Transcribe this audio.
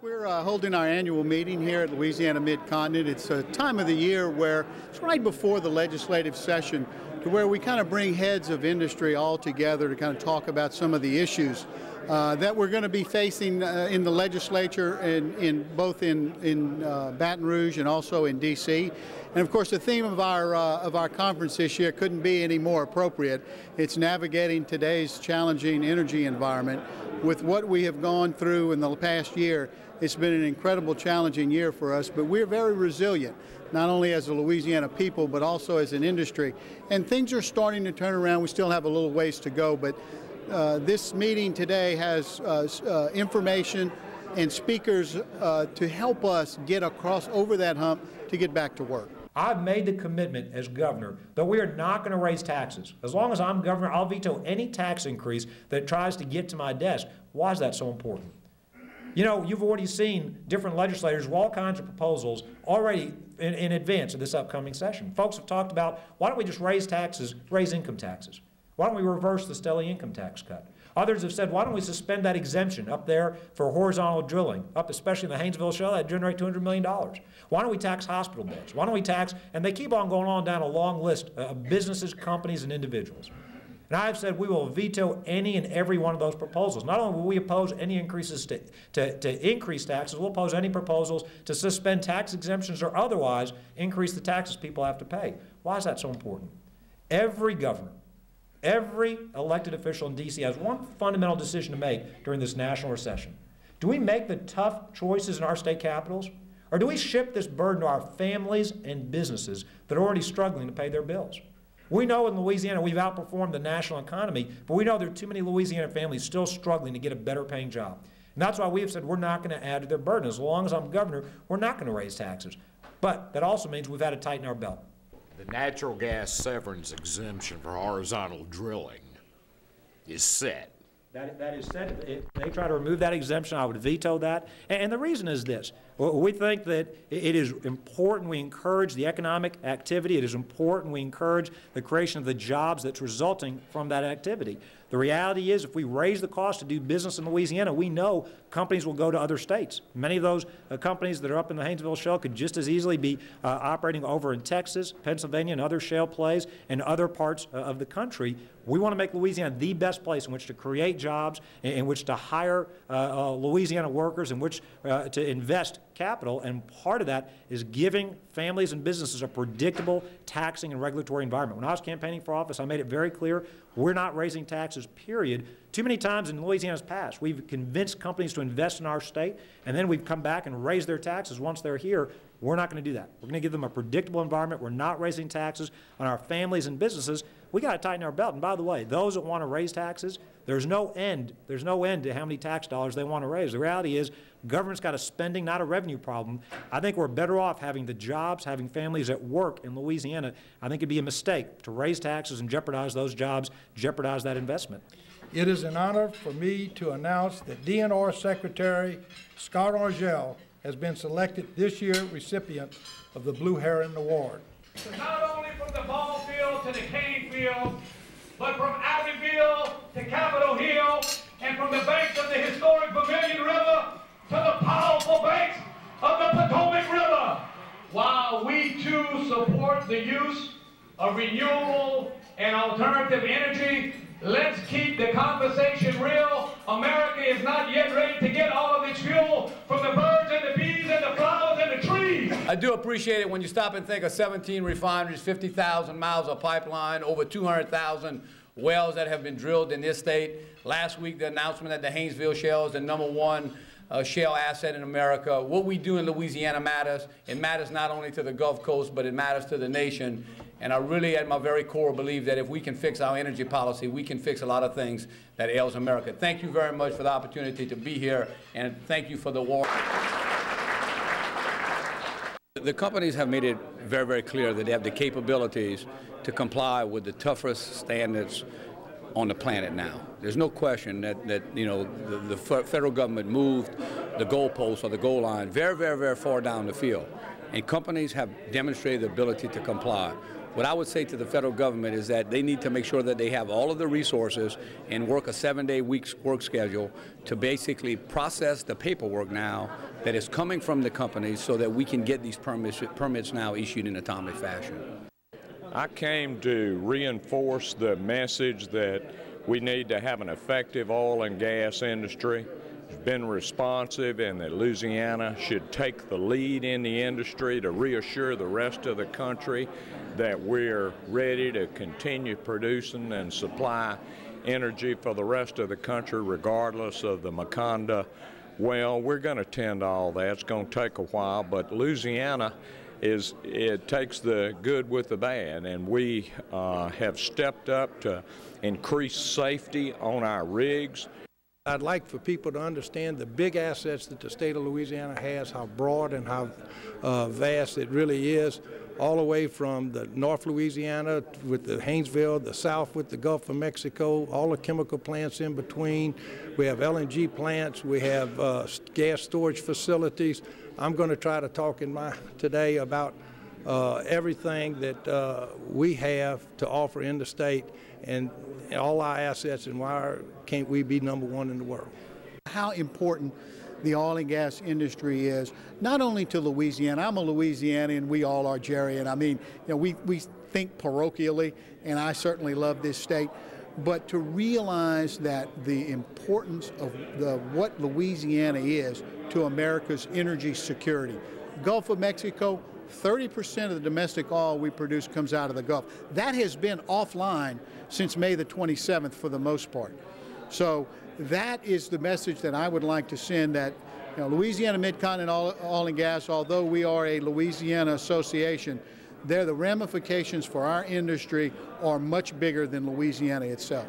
We're holding our annual meeting here at Louisiana Mid-Continent. It's a time of the year where it's right before the legislative session, to where we kind of bring heads of industry all together to kind of talk about some of the issues that we're going to be facing in the legislature, both in Baton Rouge and also in D.C. And of course, the theme of our conference this year couldn't be any more appropriate. It's navigating today's challenging energy environment. With what we have gone through in the past year, it's been an incredible, challenging year for us, but we're very resilient, not only as a Louisiana people, but also as an industry. And things are starting to turn around. We still have a little ways to go, but this meeting today has information and speakers to help us get over that hump to get back to work. I've made the commitment as governor that we are not going to raise taxes. As long as I'm governor, I'll veto any tax increase that tries to get to my desk. Why is that so important? You know, you've already seen different legislators with all kinds of proposals already in advance of this upcoming session. Folks have talked about, why don't we just raise taxes, raise income taxes? Why don't we reverse the Stelly income tax cut? Others have said, why don't we suspend that exemption up there for horizontal drilling, up especially in the Haynesville Shale, that generate $200 million. Why don't we tax hospital beds? Why don't we tax, and they keep on going on down a long list of businesses, companies, and individuals. And I've said we will veto any and every one of those proposals. Not only will we oppose any increases to increase taxes, we'll oppose any proposals to suspend tax exemptions or otherwise increase the taxes people have to pay. Why is that so important? Every governor, every elected official in D.C. has one fundamental decision to make during this national recession. Do we make the tough choices in our state capitals, or do we shift this burden to our families and businesses that are already struggling to pay their bills? We know in Louisiana we've outperformed the national economy, but we know there are too many Louisiana families still struggling to get a better paying job. And that's why we have said we're not going to add to their burden. As long as I'm governor, we're not going to raise taxes. But that also means we've had to tighten our belt. The natural gas severance exemption for horizontal drilling is set. That is set. If they try to remove that exemption, I would veto that. And the reason is this. We think that it is important we encourage the economic activity. It is important we encourage the creation of the jobs that's resulting from that activity. The reality is if we raise the cost to do business in Louisiana, we know companies will go to other states. Many of those companies that are up in the Haynesville Shale could just as easily be operating over in Texas, Pennsylvania, and other shale plays and other parts of the country. We want to make Louisiana the best place in which to create jobs, in which to hire Louisiana workers, in which to invest capital, and part of that is giving families and businesses a predictable taxing and regulatory environment. When I was campaigning for office, I made it very clear we're not raising taxes, period. Too many times in Louisiana's past, we've convinced companies to invest in our state, and then we've come back and raised their taxes once they're here. We're not going to do that. We're going to give them a predictable environment. We're not raising taxes on our families and businesses. We got to tighten our belt. And by the way, those that want to raise taxes, there's no end to how many tax dollars they want to raise. The reality is government's got a spending, not a revenue problem. I think we're better off having the jobs, having families at work in Louisiana. I think it'd be a mistake to raise taxes and jeopardize those jobs, jeopardize that investment. It is an honor for me to announce that DNR Secretary Scott Argel has been selected this year's recipient of the Blue Heron Award. Not only from the ball field to the cane field, but from Abbeville to Capitol Hill, and from the banks of the historic Vermilion River to the powerful banks of the Potomac River. While we too support the use of renewable and alternative energy, let's keep the conversation real. America is not yet ready to get all of its fuel from the birds and the bees and the flowers and the trees. I do appreciate it when you stop and think of 17 refineries, 50,000 miles of pipeline, over 200,000 wells that have been drilled in this state. Last week, the announcement that the Haynesville Shale is the #1 shale asset in America. What we do in Louisiana matters. It matters not only to the Gulf Coast, but it matters to the nation. And I really, at my very core, believe that if we can fix our energy policy, we can fix a lot of things that ails America. Thank you very much for the opportunity to be here, and thank you for the award. The companies have made it very, very clear that they have the capabilities to comply with the toughest standards on the planet now. There's no question that you know, the federal government moved the goalposts or the goal line very, very, very far down the field. And companies have demonstrated the ability to comply. What I would say to the federal government is that they need to make sure that they have all of the resources and work a 7-day work schedule to basically process the paperwork now that is coming from the companies so that we can get these permits now issued in a timely fashion. I came to reinforce the message that we need to have an effective oil and gas industry. It's been responsive, and that Louisiana should take the lead in the industry to reassure the rest of the country that we're ready to continue producing and supply energy for the rest of the country regardless of the Macondo well. We're going to tend to all that. It's going to take a while, but Louisiana it takes the good with the bad, and we have stepped up to increase safety on our rigs. I'd like for people to understand the big assets that the state of Louisiana has, how broad and how vast it really is, all the way from the North Louisiana with the Haynesville, the South with the Gulf of Mexico, all the chemical plants in between. We have LNG plants, we have gas storage facilities. I'm going to try to talk today about everything that we have to offer in the state and all our assets, and why can't we be #1 in the world. How important the oil and gas industry is, not only to Louisiana. I'm a Louisianian, we all are, Jerry, and I mean, you know, we think parochially, and I certainly love this state, but to realize that the importance of what Louisiana is to America's energy security. Gulf of Mexico, 30% of the domestic oil we produce comes out of the Gulf. That has been offline since May the 27th for the most part. So that is the message that I would like to send, that Louisiana Mid-Continent Oil and Gas, although we are a Louisiana association, the ramifications for our industry are much bigger than Louisiana itself.